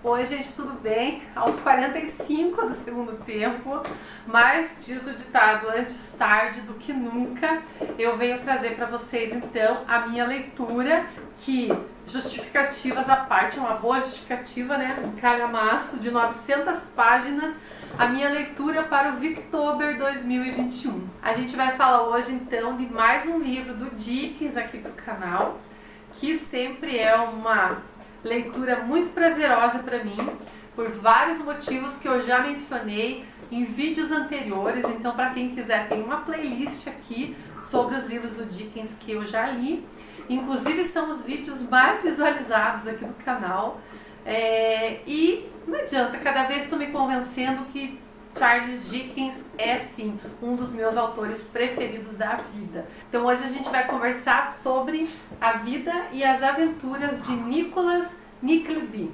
Oi gente, tudo bem? Aos 45 do segundo tempo, mas diz o ditado, antes tarde do que nunca, eu venho trazer para vocês então a minha leitura, que justificativas à parte, é uma boa justificativa, né? Um calhamaço de 900 páginas, a minha leitura para o Victober 2021. A gente vai falar hoje então de mais um livro do Dickens aqui pro canal, que sempre é uma leitura muito prazerosa para mim, por vários motivos que eu já mencionei em vídeos anteriores. Então, para quem quiser, tem uma playlist aqui sobre os livros do Dickens que eu já li. Inclusive, são os vídeos mais visualizados aqui do canal. E não adianta, cada vez estou me convencendo que Charles Dickens é sim um dos meus autores preferidos da vida. Então hoje a gente vai conversar sobre a vida e as aventuras de Nicholas Nickleby.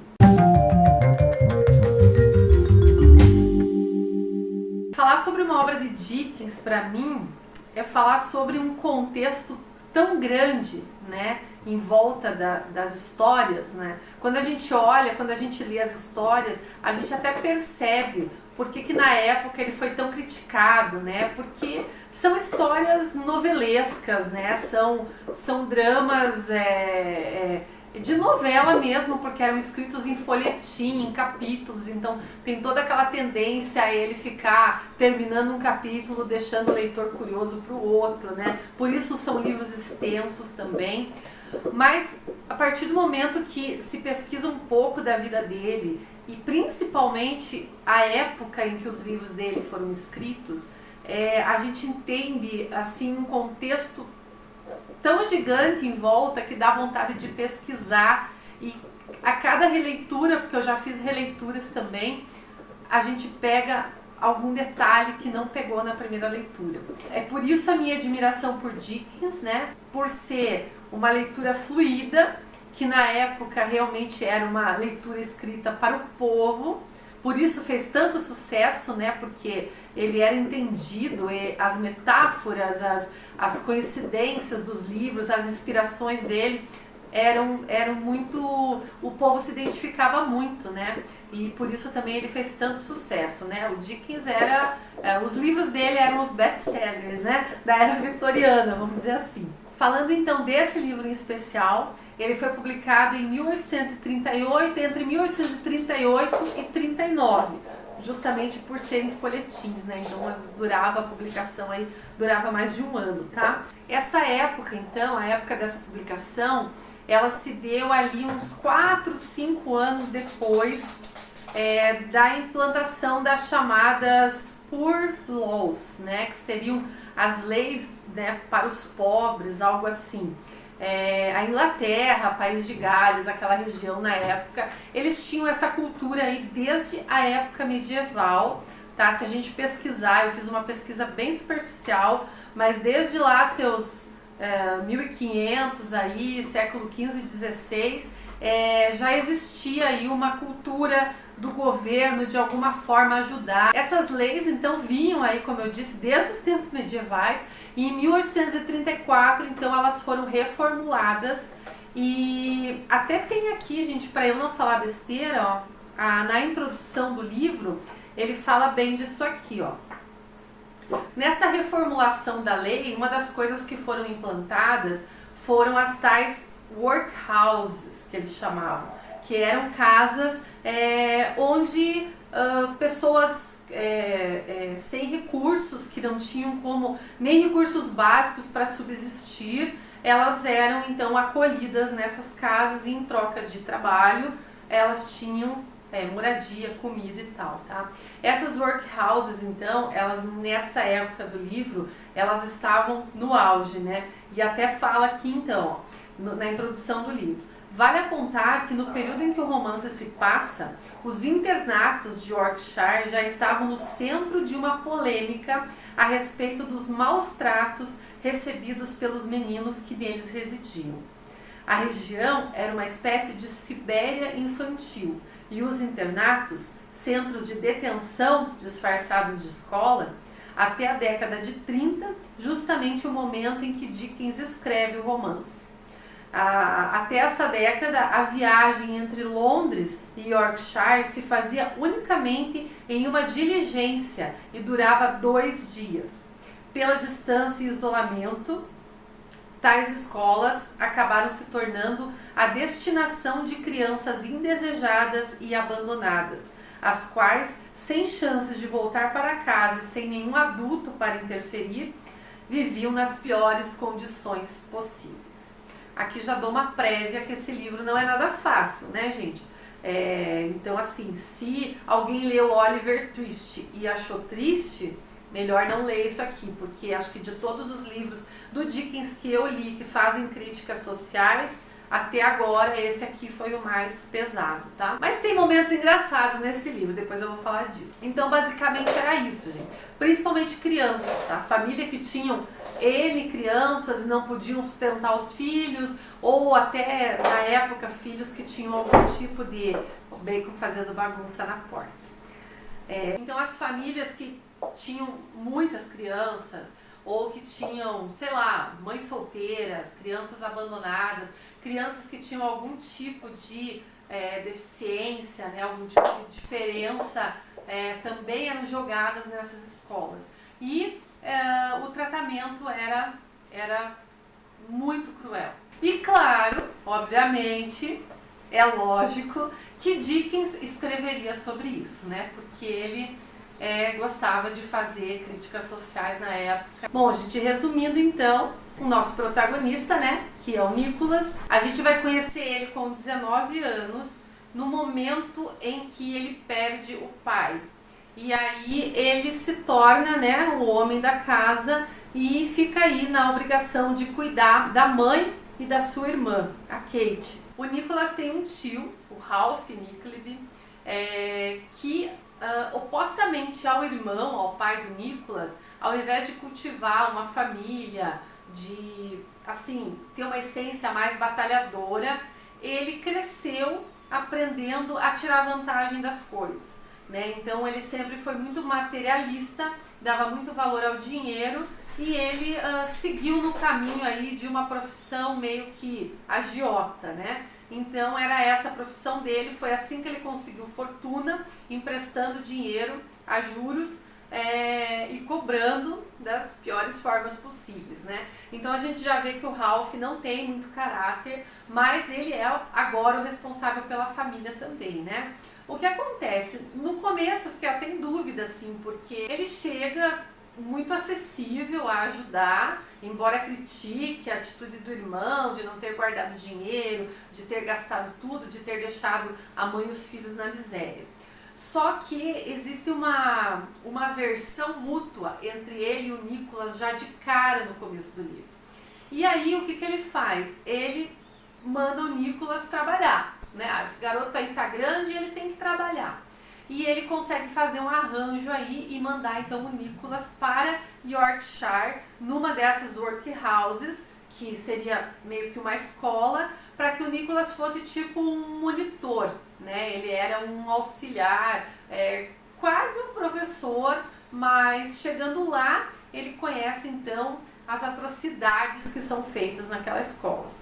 Falar sobre uma obra de Dickens para mim é falar sobre um contexto tão grande, né, em volta das histórias, né? Quando a gente olha, quando a gente lê as histórias, a gente até percebe por que na época ele foi tão criticado, né? Porque são histórias novelescas, né? São dramas de novela mesmo, porque eram escritos em folhetim, em capítulos, então tem toda aquela tendência a ele ficar terminando um capítulo, deixando o leitor curioso para o outro, né? Por isso são livros extensos também. Mas a partir do momento que se pesquisa um pouco da vida dele, e principalmente a época em que os livros dele foram escritos, a gente entende assim um contexto tão gigante em volta que dá vontade de pesquisar, e a cada releitura, porque eu já fiz releituras também, a gente pega algum detalhe que não pegou na primeira leitura. É por isso a minha admiração por Dickens, né? Por ser uma leitura fluida, que na época realmente era uma leitura escrita para o povo, por isso fez tanto sucesso, né? Porque ele era entendido, as metáforas, as coincidências dos livros, as inspirações dele eram muito, o povo se identificava muito, né? E por isso também ele fez tanto sucesso, né? O Dickens os livros dele eram os best-sellers, né? Da era vitoriana, vamos dizer assim. Falando então desse livro em especial, ele foi publicado em 1838, entre 1838 e 39, justamente por serem folhetins, né? Então a publicação aí durava mais de um ano, tá? Essa época então, a época dessa publicação, ela se deu ali uns 4, 5 anos depois da implantação das chamadas Poor Laws, né? Que seriam as leis, né, para os pobres, algo assim. A Inglaterra, País de Gales, aquela região na época, eles tinham essa cultura aí desde a época medieval, tá? Se a gente pesquisar, eu fiz uma pesquisa bem superficial, mas desde lá seus 1500 aí, século XV e XVI, já existia aí uma cultura do governo de alguma forma ajudar. Essas leis então vinham aí, como eu disse, desde os tempos medievais, e em 1834 então elas foram reformuladas, e até tem aqui, gente, para eu não falar besteira, ó, na introdução do livro ele fala bem disso aqui, ó. Nessa reformulação da lei, uma das coisas que foram implantadas foram as tais workhouses, que eles chamavam, que eram casas onde pessoas sem recursos, que não tinham como nem recursos básicos para subsistir, elas eram então acolhidas nessas casas, e em troca de trabalho elas tinham moradia, comida e tal, tá? Essas workhouses, então, elas nessa época do livro, elas estavam no auge, né? E até fala aqui, então, ó, na introdução do livro: vale apontar que no período em que o romance se passa, os internatos de Yorkshire já estavam no centro de uma polêmica a respeito dos maus tratos recebidos pelos meninos que neles residiam. A região era uma espécie de Sibéria infantil, e os internatos, centros de detenção disfarçados de escola, até a década de 30, justamente o momento em que Dickens escreve o romance. Até essa década, a viagem entre Londres e Yorkshire se fazia unicamente em uma diligência e durava 2 dias. Pela distância e isolamento, tais escolas acabaram se tornando a destinação de crianças indesejadas e abandonadas, as quais, sem chances de voltar para casa e sem nenhum adulto para interferir, viviam nas piores condições possíveis. Aqui já dou uma prévia que esse livro não é nada fácil, né, gente? Então, assim, se alguém leu Oliver Twist e achou triste, melhor não ler isso aqui, porque acho que de todos os livros do Dickens que eu li, que fazem críticas sociais, até agora esse aqui foi o mais pesado, tá? Mas tem momentos engraçados nesse livro, depois eu vou falar disso. Então, basicamente era isso, gente. Principalmente crianças, tá? Família que tinham N crianças e não podiam sustentar os filhos, ou até, na época, filhos que tinham algum tipo de bacon fazendo bagunça na porta. Então, as famílias que tinham muitas crianças, ou que tinham, sei lá, mães solteiras, crianças abandonadas, crianças que tinham algum tipo de deficiência, né, algum tipo de diferença, também eram jogadas nessas escolas. E o tratamento era muito cruel. E claro, obviamente, é lógico que Dickens escreveria sobre isso, né, porque ele gostava de fazer críticas sociais na época. Bom, gente, resumindo então, o nosso protagonista, né, que é o Nicholas, a gente vai conhecer ele com 19 anos, no momento em que ele perde o pai. E aí ele se torna, né, o homem da casa e fica aí na obrigação de cuidar da mãe e da sua irmã, a Kate. O Nicholas tem um tio, o Ralph Nickleby, que opostamente ao irmão, ao pai do Nicholas, ao invés de cultivar uma família, de assim ter uma essência mais batalhadora, ele cresceu aprendendo a tirar vantagem das coisas, né? Então ele sempre foi muito materialista, dava muito valor ao dinheiro e ele seguiu no caminho aí de uma profissão meio que agiota, né? Então era essa a profissão dele, foi assim que ele conseguiu fortuna, emprestando dinheiro a juros e cobrando das piores formas possíveis, né? Então a gente já vê que o Ralph não tem muito caráter, mas ele é agora o responsável pela família também, né? O que acontece? No começo eu fiquei até em dúvida, assim, porque ele chega muito acessível a ajudar, embora critique a atitude do irmão de não ter guardado dinheiro, de ter gastado tudo, de ter deixado a mãe e os filhos na miséria. Só que existe uma aversão mútua entre ele e o Nicholas já de cara no começo do livro. E aí o que ele faz? Ele manda o Nicholas trabalhar, né? Esse garoto aí tá grande e ele tem que trabalhar. E ele consegue fazer um arranjo aí e mandar então o Nicholas para Yorkshire, numa dessas workhouses, que seria meio que uma escola, para que o Nicholas fosse tipo um monitor, né? Ele era um auxiliar, quase um professor, mas chegando lá ele conhece então as atrocidades que são feitas naquela escola.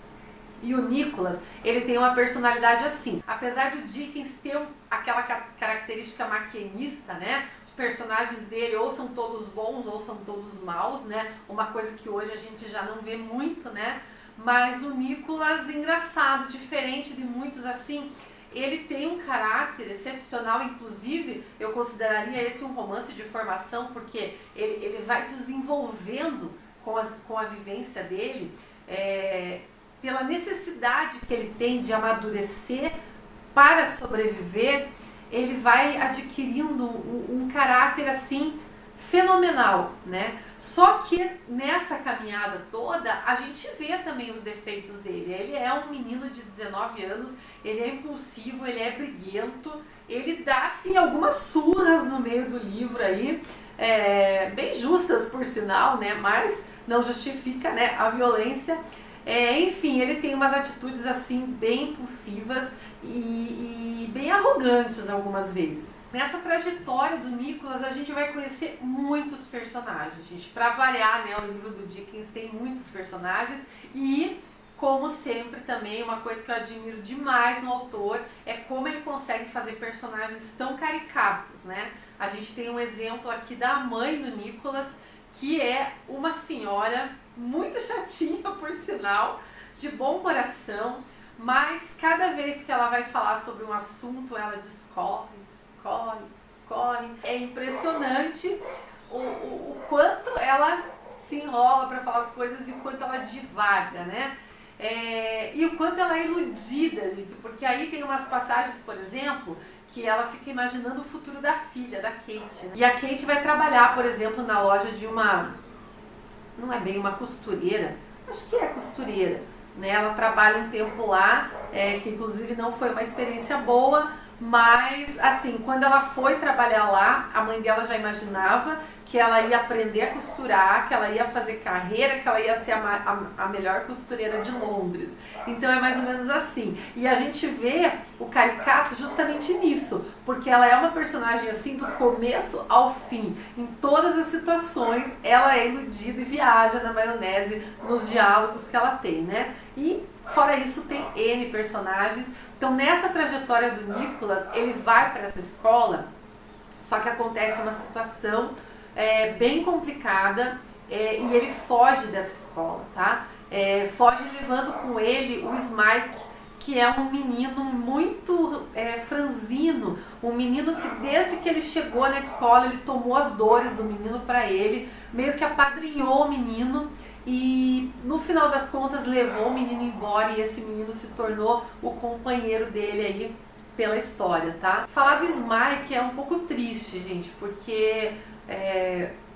E o Nicholas, ele tem uma personalidade assim. Apesar do Dickens ter aquela característica maquinista, né? Os personagens dele ou são todos bons ou são todos maus, né? Uma coisa que hoje a gente já não vê muito, né? Mas o Nicholas, engraçado, diferente de muitos assim, ele tem um caráter excepcional, inclusive eu consideraria esse um romance de formação, porque ele vai desenvolvendo com a vivência dele, pela necessidade que ele tem de amadurecer para sobreviver, ele vai adquirindo um caráter assim fenomenal, né? Só que nessa caminhada toda a gente vê também os defeitos dele. Ele é um menino de 19 anos, ele é impulsivo, ele é briguento, ele dá assim algumas surras no meio do livro aí, bem justas por sinal, né? Mas não justifica, né, a violência. Enfim, ele tem umas atitudes assim bem impulsivas e bem arrogantes algumas vezes. Nessa trajetória do Nicholas a gente vai conhecer muitos personagens, gente. Para variar, né, o livro do Dickens tem muitos personagens e Como sempre também, uma coisa que eu admiro demais no autor é como ele consegue fazer personagens tão caricatos, né? A gente tem um exemplo aqui da mãe do Nicholas, que é uma senhora muito chatinha, por sinal, de bom coração, mas cada vez que ela vai falar sobre um assunto, ela discorre. É impressionante o quanto ela se enrola para falar as coisas e o quanto ela divaga, né? E o quanto ela é iludida, gente, porque aí tem umas passagens, por exemplo, que ela fica imaginando o futuro da filha, da Kate, né? E a Kate vai trabalhar, por exemplo, na loja de uma, não é bem uma costureira, acho que é costureira, né? Ela trabalha um tempo lá, que inclusive não foi uma experiência boa, mas assim, quando ela foi trabalhar lá, a mãe dela já imaginava que ela ia aprender a costurar, que ela ia fazer carreira, que ela ia ser a melhor costureira de Londres. Então é mais ou menos assim. E a gente vê o caricato justamente nisso, porque ela é uma personagem assim do começo ao fim. Em todas as situações, ela é iludida e viaja na maionese nos diálogos que ela tem, né? E fora isso tem N personagens. Então nessa trajetória do Nicholas, ele vai para essa escola, só que acontece uma situação bem complicada, e ele foge dessa escola, tá? Foge levando com ele o Smike, que é um menino muito franzino, um menino que desde que ele chegou na escola, ele tomou as dores do menino para ele, meio que apadrinhou o menino e no final das contas levou o menino embora e esse menino se tornou o companheiro dele aí pela história, tá? Falar do Smike é um pouco triste, gente, porque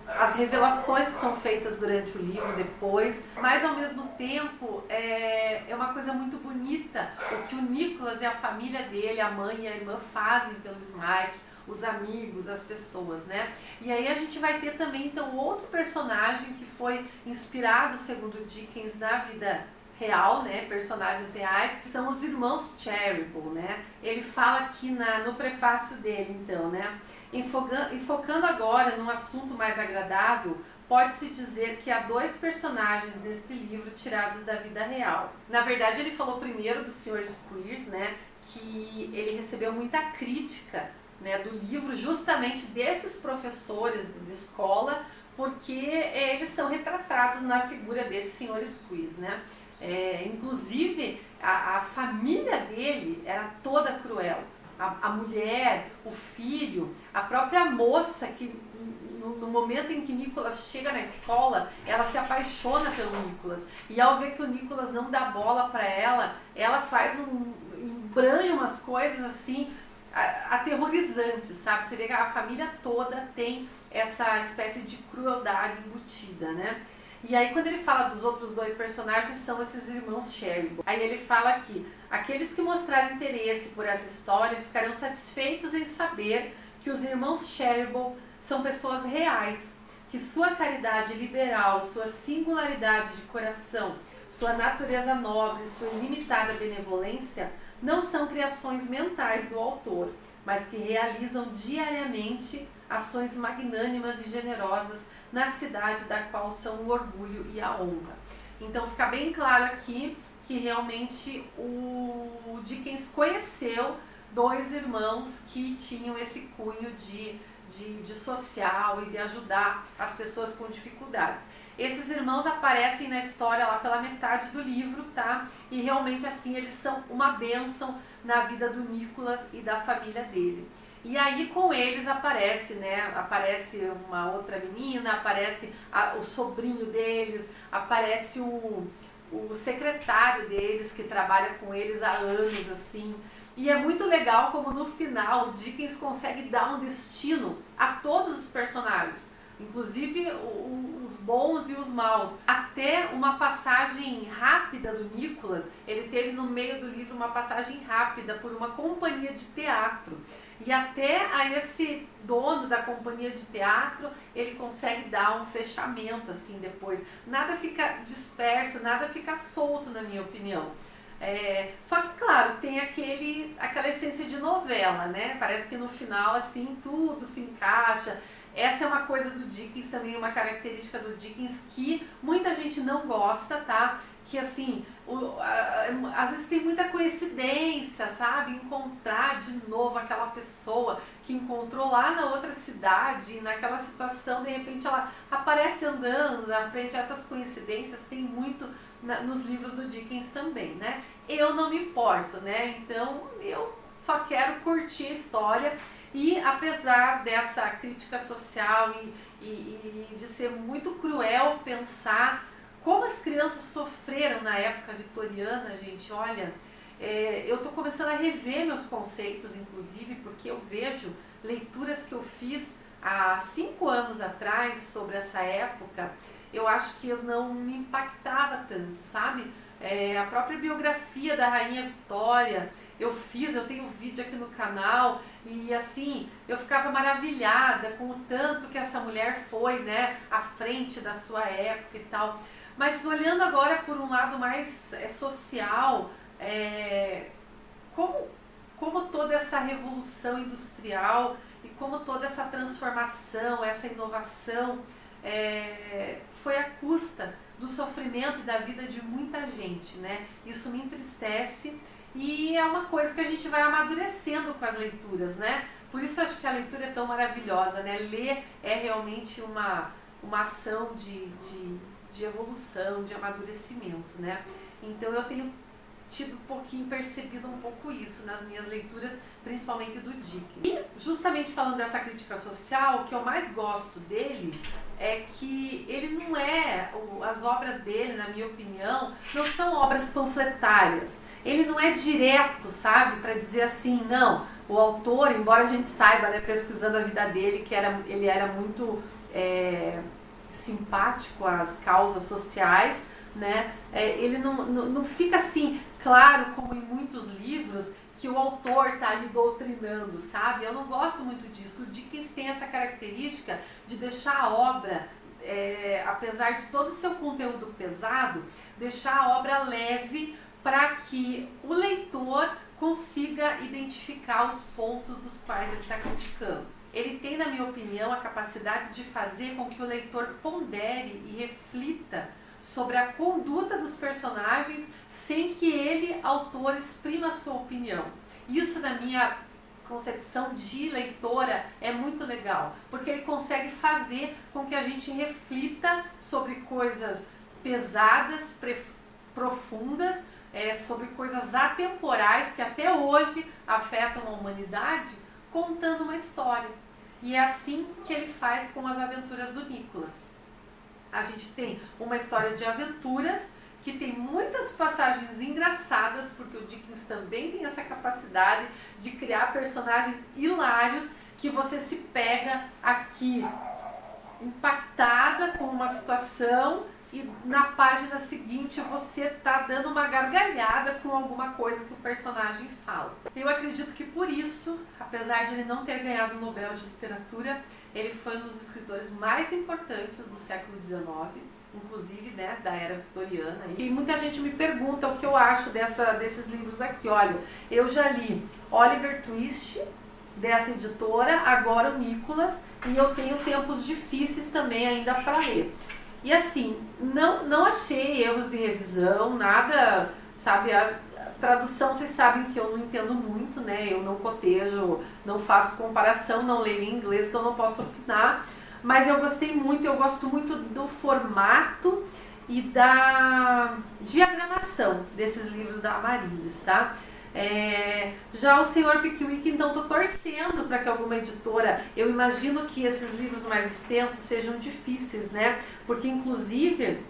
as revelações que são feitas durante o livro depois, mas ao mesmo tempo é uma coisa muito bonita o que o Nicholas e a família dele, a mãe e a irmã fazem pelo Smike, os amigos, as pessoas, né? E aí a gente vai ter também então outro personagem que foi inspirado, segundo Dickens, na vida real, né, personagens reais, que são os irmãos Cheryble, né? Ele fala aqui no prefácio dele, então, né? Enfocando agora num assunto mais agradável, pode-se dizer que há dois personagens neste livro tirados da vida real. Na verdade, ele falou primeiro do Sr. Squeers, né, que ele recebeu muita crítica, né, do livro justamente desses professores de escola, porque eles são retratados na figura desse Sr. Squeers, né? Inclusive, a família dele era toda cruel. A mulher, o filho, a própria moça que no momento em que Nicholas chega na escola, ela se apaixona pelo Nicholas. E ao ver que o Nicholas não dá bola para ela, ela faz embranha umas coisas assim aterrorizantes, sabe? Você vê que a família toda tem essa espécie de crueldade embutida, né? E aí quando ele fala dos outros dois personagens, são esses irmãos Cheryble. Aí ele fala aqui: aqueles que mostrarem interesse por essa história ficarão satisfeitos em saber que os irmãos Cheryble são pessoas reais, que sua caridade liberal, sua singularidade de coração, sua natureza nobre, sua ilimitada benevolência não são criações mentais do autor, mas que realizam diariamente ações magnânimas e generosas na cidade da qual são o orgulho e a honra. Então fica bem claro aqui que realmente o Dickens conheceu dois irmãos que tinham esse cunho de social e de ajudar as pessoas com dificuldades. Esses irmãos aparecem na história lá pela metade do livro, tá? E realmente assim eles são uma bênção na vida do Nicholas e da família dele. E aí com eles aparece, né? Aparece uma outra menina, aparece o sobrinho deles, aparece o secretário deles que trabalha com eles há anos, assim. E é muito legal como no final o Dickens consegue dar um destino a todos os personagens, inclusive os bons e os maus. Até uma passagem rápida do Nicholas, ele teve no meio do livro uma passagem rápida por uma companhia de teatro. E até a esse dono da companhia de teatro, ele consegue dar um fechamento assim depois. Nada fica disperso, nada fica solto, na minha opinião. Só que, claro, tem aquela essência de novela, né? Parece que no final, assim, tudo se encaixa. Essa é uma coisa do Dickens também, uma característica do Dickens que muita gente não gosta, tá? Que assim, às vezes tem muita coincidência, sabe? Encontrar de novo aquela pessoa que encontrou lá na outra cidade, naquela situação, de repente ela aparece andando na frente. Essas coincidências tem muito nos livros do Dickens também, né? Eu não me importo, né? Então eu só quero curtir a história. E apesar dessa crítica social e de ser muito cruel pensar como as crianças sofreram na época vitoriana, gente, olha, eu estou começando a rever meus conceitos, inclusive, porque eu vejo leituras que eu fiz há 5 anos atrás sobre essa época, eu acho que eu não me impactava tanto, sabe? A própria biografia da Rainha Vitória, eu tenho vídeo aqui no canal, e assim, eu ficava maravilhada com o tanto que essa mulher foi, né, à frente da sua época e tal. Mas olhando agora por um lado mais social, como toda essa revolução industrial e como toda essa transformação, essa inovação foi à custa do sofrimento e da vida de muita gente, né? Isso me entristece e é uma coisa que a gente vai amadurecendo com as leituras, né? Por isso acho que a leitura é tão maravilhosa, né? Ler é realmente uma ação de evolução, de amadurecimento, né? Então eu tenho tido percebido um pouco isso nas minhas leituras, principalmente do Dickens. E justamente falando dessa crítica social, o que eu mais gosto dele é que ele não as obras dele, na minha opinião, não são obras panfletárias. Ele não é direto, sabe, para dizer assim, não, o autor, embora a gente saiba, né, pesquisando a vida dele, que ele era muito simpático às causas sociais, né? Ele não fica assim, claro, como em muitos livros, que o autor está ali doutrinando, sabe? Eu não gosto muito disso. O Dickens tem essa característica de deixar a obra, apesar de todo o seu conteúdo pesado, deixar a obra leve para que o leitor consiga identificar os pontos dos quais ele está criticando. Ele tem, na minha opinião, a capacidade de fazer com que o leitor pondere e reflita sobre a conduta dos personagens sem que ele, autor, exprima a sua opinião. Isso, na minha concepção de leitora, é muito legal, porque ele consegue fazer com que a gente reflita sobre coisas pesadas, profundas, sobre coisas atemporais que até hoje afetam a humanidade, contando uma história. E é assim que ele faz com as aventuras do Nicholas. A gente tem uma história de aventuras que tem muitas passagens engraçadas, porque o Dickens também tem essa capacidade de criar personagens hilários que você se pega aqui impactada com uma situação e na página seguinte você está dando uma gargalhada com alguma coisa que o personagem fala. Eu acredito que por isso, apesar de ele não ter ganhado o Nobel de Literatura, ele foi um dos escritores mais importantes do século XIX, inclusive, né, da era vitoriana. E muita gente me pergunta o que eu acho desses livros aqui. Olha, eu já li Oliver Twist, dessa editora, agora o Nicholas, e eu tenho Tempos Difíceis também ainda para ler. E assim, não achei erros de revisão, nada, sabe, a tradução vocês sabem que eu não entendo muito, né, eu não cotejo, não faço comparação, não leio em inglês, então não posso opinar, mas eu gostei muito, eu gosto muito do formato e da diagramação desses livros da Amaryllis, tá? Já o Sr. Pickwick, então estou torcendo para que alguma editora, eu imagino que esses livros mais extensos sejam difíceis, né? Porque inclusive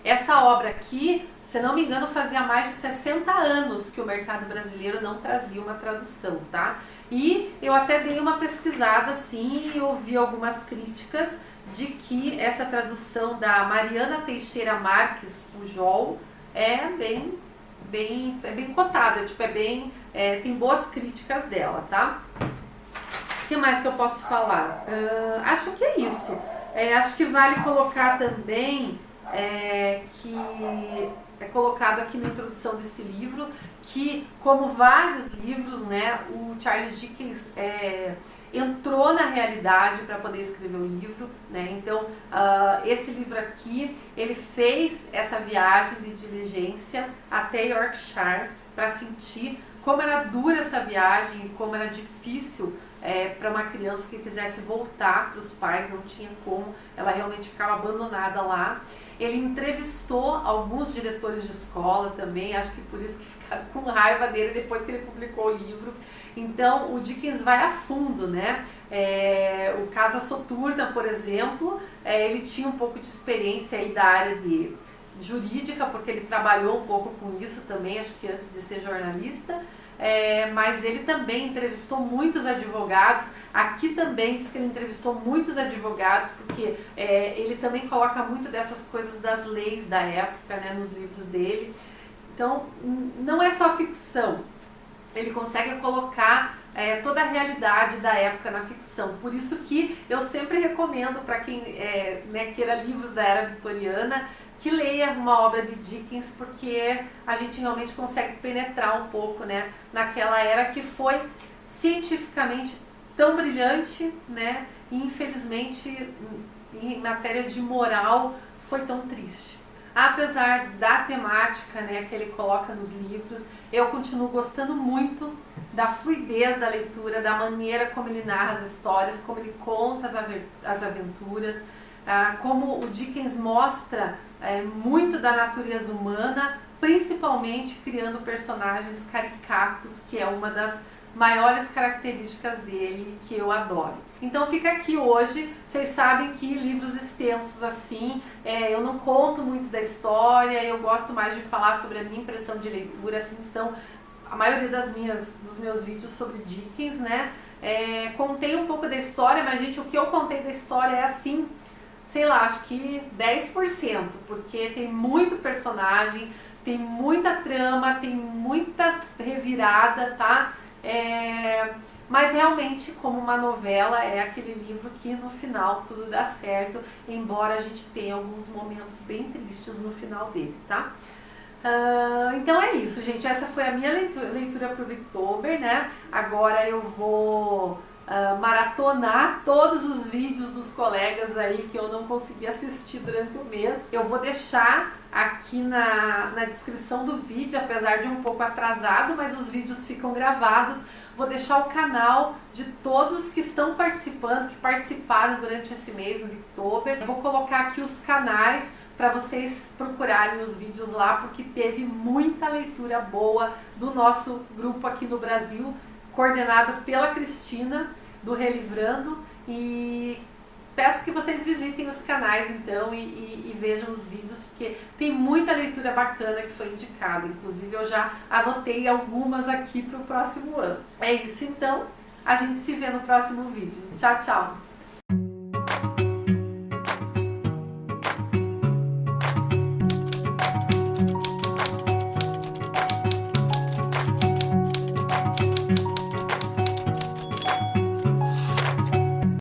essa obra aqui, se não me engano, fazia mais de 60 anos que o mercado brasileiro não trazia uma tradução, tá? E eu até dei uma pesquisada assim e ouvi algumas críticas de que essa tradução da Mariana Teixeira Marques Pujol é bem cotada, tipo, tem boas críticas dela, tá? O que mais que eu posso falar? Acho que é isso. Acho que vale colocar também que é colocado aqui na introdução desse livro, que, como vários livros, né, o Charles Dickens entrou na realidade para poder escrever o livro, né? Então, esse livro aqui, ele fez essa viagem de diligência até Yorkshire para sentir como era dura essa viagem e como era difícil para uma criança que quisesse voltar para os pais, não tinha como, ela realmente ficava abandonada lá. Ele entrevistou alguns diretores de escola também, acho que por isso que ficaram com raiva dele depois que ele publicou o livro. Então o Dickens vai a fundo, né? O Casa Soturna, por exemplo, ele tinha um pouco de experiência aí da área de jurídica, porque ele trabalhou um pouco com isso também, acho que antes de ser jornalista. Mas ele também entrevistou muitos advogados. Aqui também diz que ele entrevistou muitos advogados, porque ele também coloca muito dessas coisas das leis da época, né, nos livros dele. Então, não é só ficção, ele consegue colocar toda a realidade da época na ficção. Por isso que eu sempre recomendo para quem queira livros da era vitoriana, que leia uma obra de Dickens, porque a gente realmente consegue penetrar um pouco, né, naquela era que foi cientificamente tão brilhante, né, e infelizmente em matéria de moral foi tão triste. Apesar da temática, né, que ele coloca nos livros, eu continuo gostando muito da fluidez da leitura, da maneira como ele narra as histórias, como ele conta as aventuras, como o Dickens mostra muito da natureza humana, principalmente criando personagens caricatos, que é uma das maiores características dele, que eu adoro. Então fica aqui hoje. Vocês sabem que livros extensos assim, eu não conto muito da história, eu gosto mais de falar sobre a minha impressão de leitura, assim são a maioria dos meus vídeos sobre Dickens, né? Contei um pouco da história, mas gente, o que eu contei da história é assim, sei lá, acho que 10%, porque tem muito personagem, tem muita trama, tem muita revirada, tá? Mas realmente, como uma novela, é aquele livro que no final tudo dá certo, embora a gente tenha alguns momentos bem tristes no final dele, tá? Então é isso, gente. Essa foi a minha leitura pro Victober, né? Agora eu vou maratonar todos os vídeos dos colegas aí que eu não consegui assistir durante o mês. Eu vou deixar aqui na descrição do vídeo, apesar de um pouco atrasado, mas os vídeos ficam gravados. Vou deixar o canal de todos que estão participando, que participaram durante esse mês no Victober. Eu vou colocar aqui os canais para vocês procurarem os vídeos lá, porque teve muita leitura boa do nosso grupo aqui no Brasil, coordenado pela Cristina, do Relivrando, e peço que vocês visitem os canais então e vejam os vídeos, porque tem muita leitura bacana que foi indicada, inclusive eu já anotei algumas aqui para o próximo ano. É isso então, a gente se vê no próximo vídeo. Tchau, tchau!